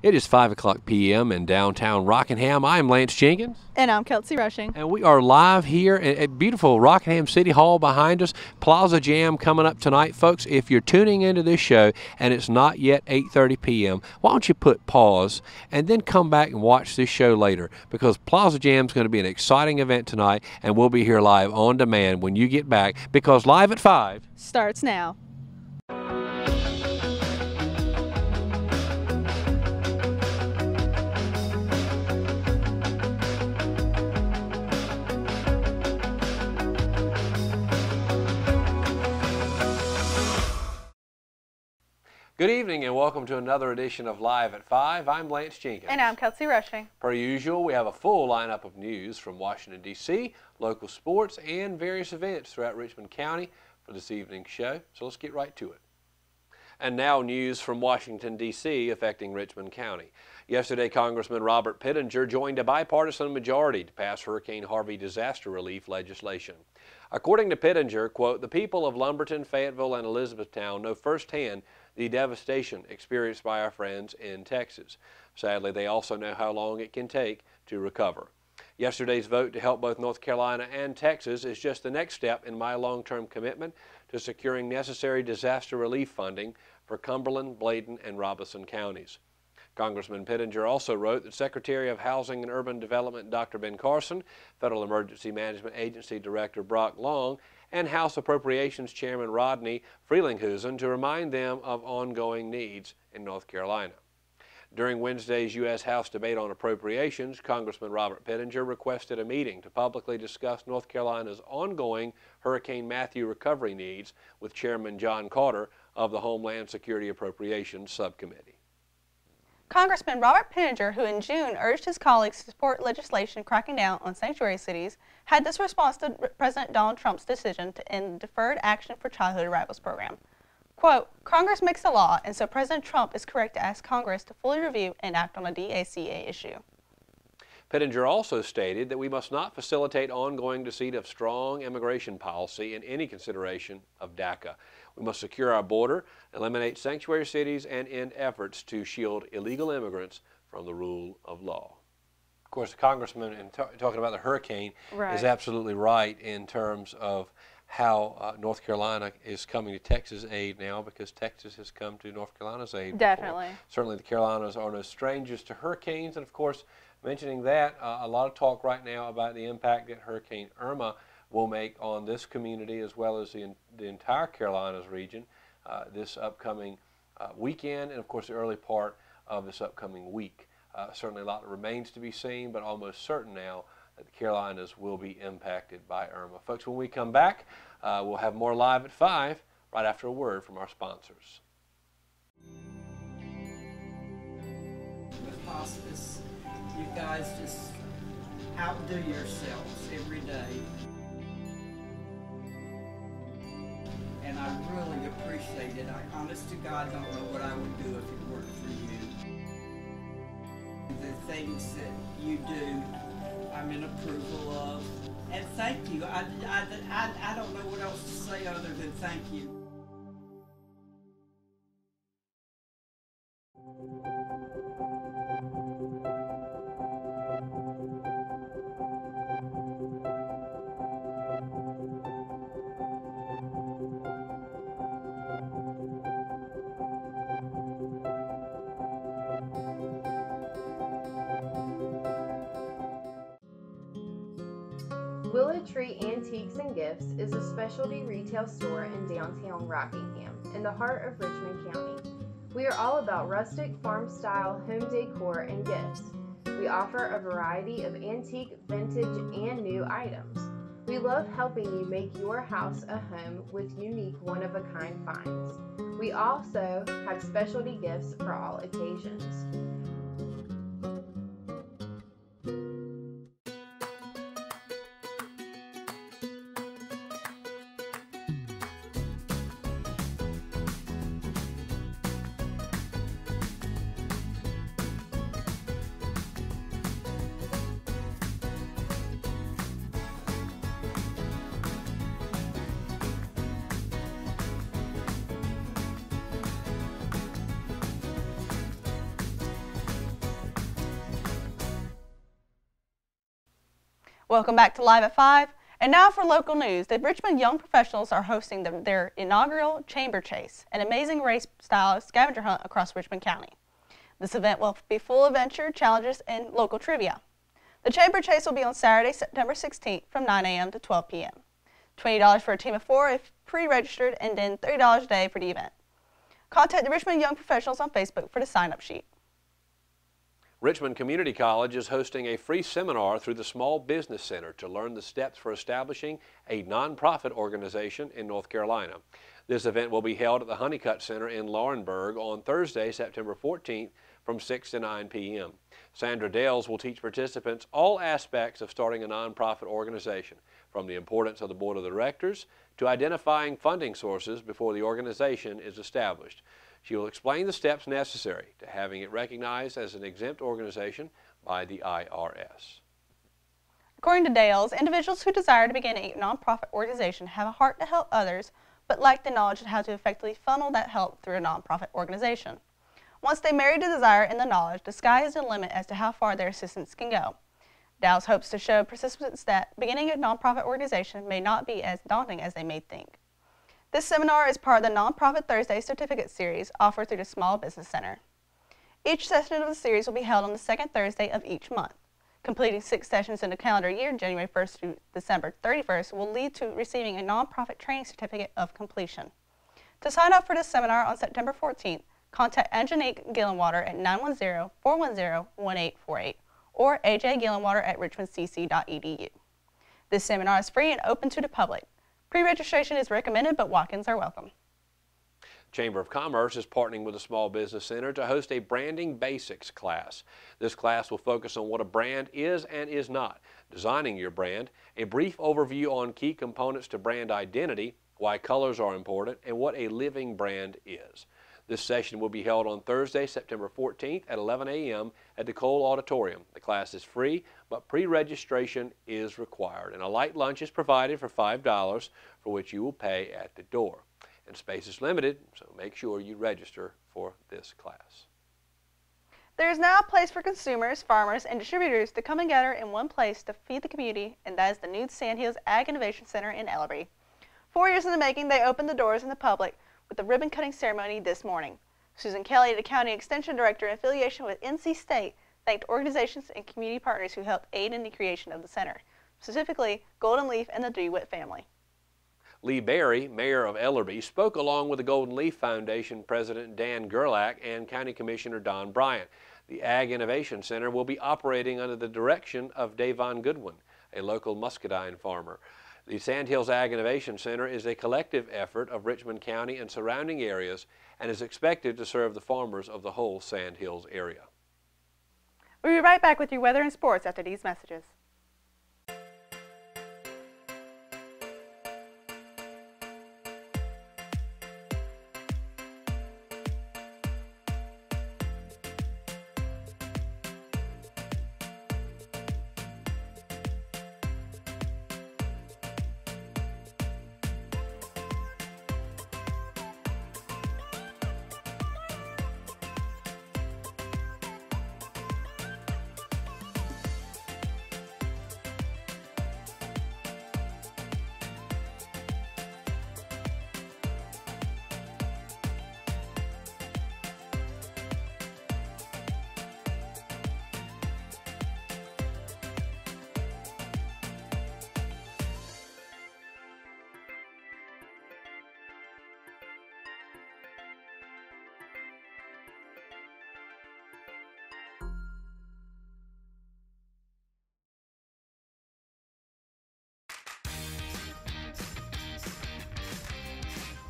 It is 5 o'clock p.m. in downtown Rockingham. I'm Lance Jenkins. And I'm Kelsey Rushing. And we are live here at beautiful Rockingham City Hall behind us. Plaza Jam coming up tonight. Folks, if you're tuning into this show and it's not yet 8:30 p.m., why don't you put pause and then come back and watch this show later, because Plaza Jam is going to be an exciting event tonight, and we'll be here live on demand when you get back, because Live at 5 starts now. Good evening and welcome to another edition of Live at 5. I'm Lance Jenkins. And I'm Kelsey Rushing. Per usual, we have a full lineup of news from Washington, D.C., local sports, and various events throughout Richmond County for this evening's show. So let's get right to it. And now news from Washington, D.C. affecting Richmond County. Yesterday, Congressman Robert Pittenger joined a bipartisan majority to pass Hurricane Harvey disaster relief legislation. According to Pittenger, quote, "The people of Lumberton, Fayetteville, and Elizabethtown know firsthand the devastation experienced by our friends in Texas. Sadly, they also know how long it can take to recover. Yesterday's vote to help both North Carolina and Texas is just the next step in my long-term commitment to securing necessary disaster relief funding for Cumberland, Bladen, and Robeson counties." Congressman Pittenger also wrote that Secretary of Housing and Urban Development Dr. Ben Carson, Federal Emergency Management Agency Director Brock Long, and House Appropriations Chairman Rodney Frelinghuysen to remind them of ongoing needs in North Carolina. During Wednesday's U.S. House debate on appropriations, Congressman Robert Pittenger requested a meeting to publicly discuss North Carolina's ongoing Hurricane Matthew recovery needs with Chairman John Carter of the Homeland Security Appropriations Subcommittee. Congressman Robert Pittenger, who in June urged his colleagues to support legislation cracking down on sanctuary cities, had this response to President Donald Trump's decision to end the Deferred Action for Childhood Arrivals program. Quote, "Congress makes the law, and so President Trump is correct to ask Congress to fully review and act on a DACA issue." Pittenger also stated that we must not facilitate ongoing deceit of strong immigration policy in any consideration of DACA. We must secure our border, eliminate sanctuary cities, and end efforts to shield illegal immigrants from the rule of law. Of course, the congressman, in talking about the hurricane, is absolutely right in terms of how North Carolina is coming to Texas' aid now, because Texas has come to North Carolina's aid. Definitely. Before. Certainly the Carolinas are no strangers to hurricanes, and of course, mentioning that, a lot of talk right now about the impact that Hurricane Irma will make on this community as well as the entire Carolinas region this upcoming weekend, and of course the early part of this upcoming week. Certainly a lot remains to be seen, but almost certain now that the Carolinas will be impacted by Irma. Folks, when we come back, we'll have more Live at 5 right after a word from our sponsors. With hospice, you guys just outdo yourselves every day. And I really appreciate it. I honest to God don't know what I would do if it weren't for you. The things that you do, I'm in approval of. And thank you. I don't know what else to say other than thank you. Willow Tree Antiques and Gifts is a specialty retail store in downtown Rockingham, in the heart of Richmond County. We are all about rustic, farm-style home decor and gifts. We offer a variety of antique, vintage, and new items. We love helping you make your house a home with unique, one-of-a-kind finds. We also have specialty gifts for all occasions. Welcome back to Live at 5. And now for local news. The Richmond Young Professionals are hosting their inaugural Chamber Chase, an amazing race-style scavenger hunt across Richmond County. This event will be full of adventure, challenges, and local trivia. The Chamber Chase will be on Saturday, September 16th from 9 a.m. to 12 p.m. $20 for a team of 4 if pre-registered, and then $30 a day for the event. Contact the Richmond Young Professionals on Facebook for the sign-up sheet. Richmond Community College is hosting a free seminar through the Small Business Center to learn the steps for establishing a nonprofit organization in North Carolina. This event will be held at the Honeycutt Center in Laurinburg on Thursday, September 14th from 6 to 9 p.m. Sandra Dales will teach participants all aspects of starting a nonprofit organization, from the importance of the board of directors to identifying funding sources before the organization is established. She will explain the steps necessary to having it recognized as an exempt organization by the IRS. According to Dales, individuals who desire to begin a nonprofit organization have a heart to help others, but lack the knowledge of how to effectively funnel that help through a nonprofit organization. Once they marry the desire and the knowledge, the sky is the limit as to how far their assistance can go. Dales hopes to show participants that beginning a nonprofit organization may not be as daunting as they may think. This seminar is part of the Nonprofit Thursday Certificate Series offered through the Small Business Center. Each session of the series will be held on the second Thursday of each month. Completing 6 sessions in the calendar year, January 1st through December 31st, will lead to receiving a nonprofit training certificate of completion. To sign up for this seminar on September 14th, contact Angelique Gillenwater at 910-410-1848 or ajgillenwater@richmondcc.edu. This seminar is free and open to the public. Pre-registration is recommended, but walk-ins are welcome. Chamber of Commerce is partnering with the Small Business Center to host a Branding Basics class. This class will focus on what a brand is and is not, designing your brand, a brief overview on key components to brand identity, why colors are important, and what a living brand is. This session will be held on Thursday, September 14th at 11 a.m. at the Cole Auditorium. The class is free, but pre-registration is required, and a light lunch is provided for $5, for which you will pay at the door. And space is limited, so make sure you register for this class. There is now a place for consumers, farmers, and distributors to come together in one place to feed the community, and that is the new Sandhills Ag Innovation Center in Ellerby. 4 years in the making, they opened the doors in the public with the ribbon-cutting ceremony this morning. Susan Kelly, the County Extension Director in affiliation with NC State, thanked organizations and community partners who helped aid in the creation of the center, specifically Golden Leaf and the DeWitt family. Lee Berry, Mayor of Ellerby, spoke along with the Golden Leaf Foundation President Dan Gerlach and County Commissioner Don Bryant. The Ag Innovation Center will be operating under the direction of Davon Goodwin, a local muscadine farmer. The Sandhills Ag Innovation Center is a collective effort of Richmond County and surrounding areas and is expected to serve the farmers of the whole Sandhills area. We'll be right back with your weather and sports after these messages.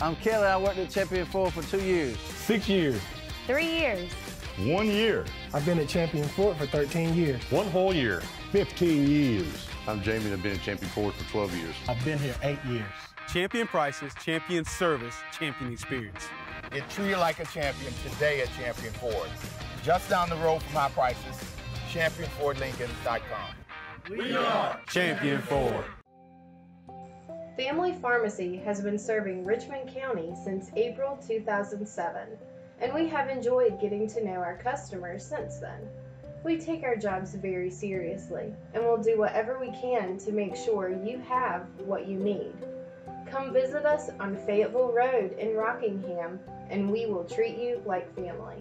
I'm Kelly. I worked at Champion Ford for 2 years. 6 years. 3 years. 1 year. I've been at Champion Ford for 13 years. 1 whole year. 15 years. I'm Jamie and I've been at Champion Ford for 12 years. I've been here 8 years. Champion prices, champion service, champion experience. Get treated like a champion today at Champion Ford. Just down the road from our prices, championfordlincoln.com. We are Champion Ford. Family Pharmacy has been serving Richmond County since April 2007, and we have enjoyed getting to know our customers since then. We take our jobs very seriously, and we'll do whatever we can to make sure you have what you need. Come visit us on Fayetteville Road in Rockingham, and we will treat you like family.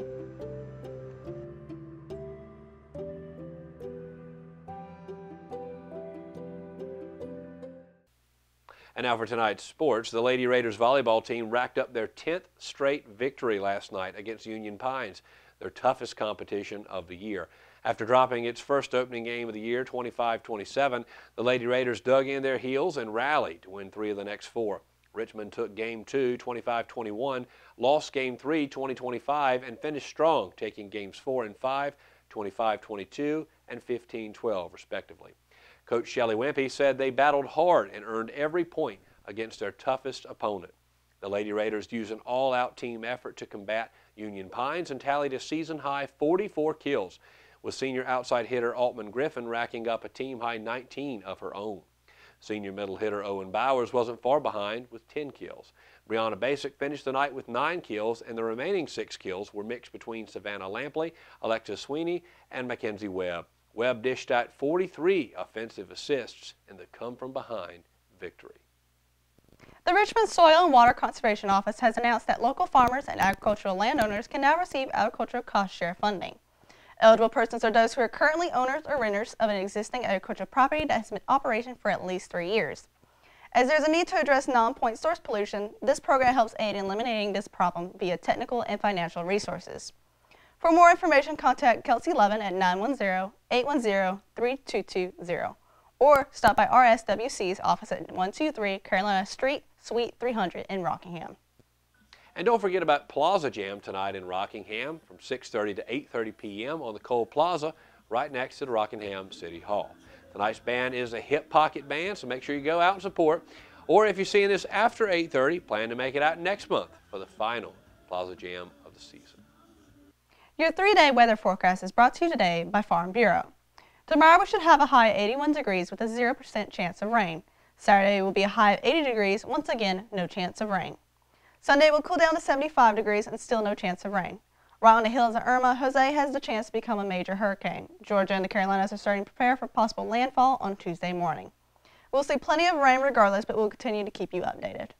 And now for tonight's sports. The Lady Raiders volleyball team racked up their 10th straight victory last night against Union Pines, their toughest competition of the year. After dropping its first opening game of the year, 25-27, the Lady Raiders dug in their heels and rallied to win 3 of the next 4. Richmond took Game 2, 25-21, lost Game 3, 20-25, and finished strong, taking Games 4 and 5, 25-22, and 15-12, respectively. Coach Shelley Wimpy said they battled hard and earned every point against their toughest opponent. The Lady Raiders used an all-out team effort to combat Union Pines and tallied a season-high 44 kills, with senior outside hitter Altman Griffin racking up a team-high 19 of her own. Senior middle hitter Owen Bowers wasn't far behind with 10 kills. Brianna Basic finished the night with 9 kills, and the remaining 6 kills were mixed between Savannah Lampley, Alexis Sweeney, and Mackenzie Webb. Webb dished out 43 offensive assists in the come-from-behind victory. The Richmond Soil and Water Conservation Office has announced that local farmers and agricultural landowners can now receive agricultural cost share funding. Eligible persons are those who are currently owners or renters of an existing agricultural property that has been in operation for at least 3 years. As there is a need to address non-point source pollution, this program helps aid in eliminating this problem via technical and financial resources. For more information, contact Kelsey Levin at 910-810-3220 or stop by RSWC's office at 123 Carolina Street, Suite 300 in Rockingham. And don't forget about Plaza Jam tonight in Rockingham from 6:30 to 8:30 p.m. on the Cole Plaza right next to the Rockingham City Hall. Tonight's band is a hip pocket band, so make sure you go out and support. Or if you're seeing this after 8:30, plan to make it out next month for the final Plaza Jam of the season. Your 3-day weather forecast is brought to you today by Farm Bureau. Tomorrow we should have a high of 81 degrees with a 0% chance of rain. Saturday will be a high of 80 degrees, once again, no chance of rain. Sunday will cool down to 75 degrees and still no chance of rain. Right on the heels of Irma, Jose has the chance to become a major hurricane. Georgia and the Carolinas are starting to prepare for possible landfall on Tuesday morning. We'll see plenty of rain regardless, but we'll continue to keep you updated.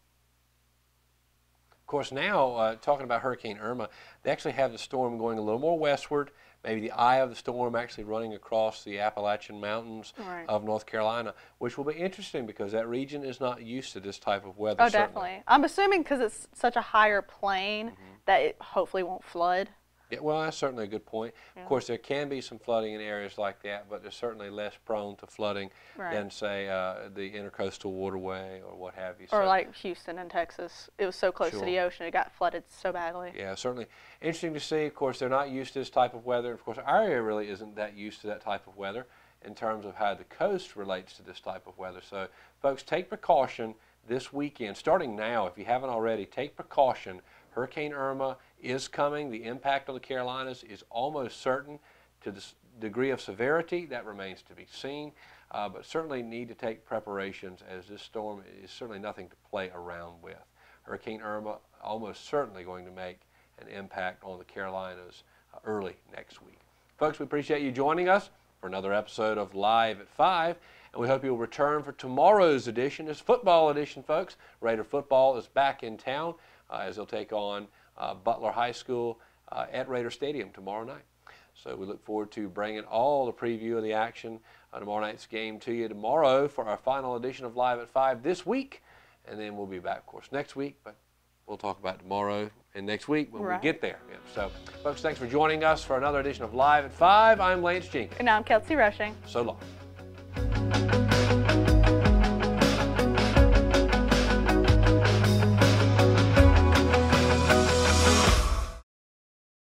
Of course, now, talking about Hurricane Irma, they actually have the storm going a little more westward, maybe the eye of the storm actually running across the Appalachian Mountains of North Carolina, which will be interesting because that region is not used to this type of weather. Oh, definitely. I'm assuming because it's such a higher plane that it hopefully won't flood. Yeah, well, that's certainly a good point. Yeah. Of course, there can be some flooding in areas like that, but they're certainly less prone to flooding than, say, the intercoastal waterway or what have you. Or like Houston and Texas. It was so close to the ocean, it got flooded so badly. Yeah, certainly. Interesting to see. Of course, they're not used to this type of weather. Of course, our area really isn't that used to that type of weather in terms of how the coast relates to this type of weather. So, folks, take precaution this weekend. Starting now, if you haven't already, take precaution. Hurricane Irma is coming. The impact on the Carolinas is almost certain. To the degree of severity, that remains to be seen, but certainly need to take preparations as this storm is certainly nothing to play around with. Hurricane Irma almost certainly going to make an impact on the Carolinas early next week. Folks, we appreciate you joining us for another episode of Live at 5, and we hope you'll return for tomorrow's edition. It's football edition, folks. Raider football is back in town as they'll take on Butler High School at Raider Stadium tomorrow night. So we look forward to bringing all the preview of the action tomorrow night's game to you tomorrow for our final edition of Live at 5 this week. And then we'll be back, of course, next week. But we'll talk about tomorrow and next week when we get there. Yeah. So, folks, thanks for joining us for another edition of Live at 5. I'm Lance Jenkins. And I'm Kelsey Rushing. So long.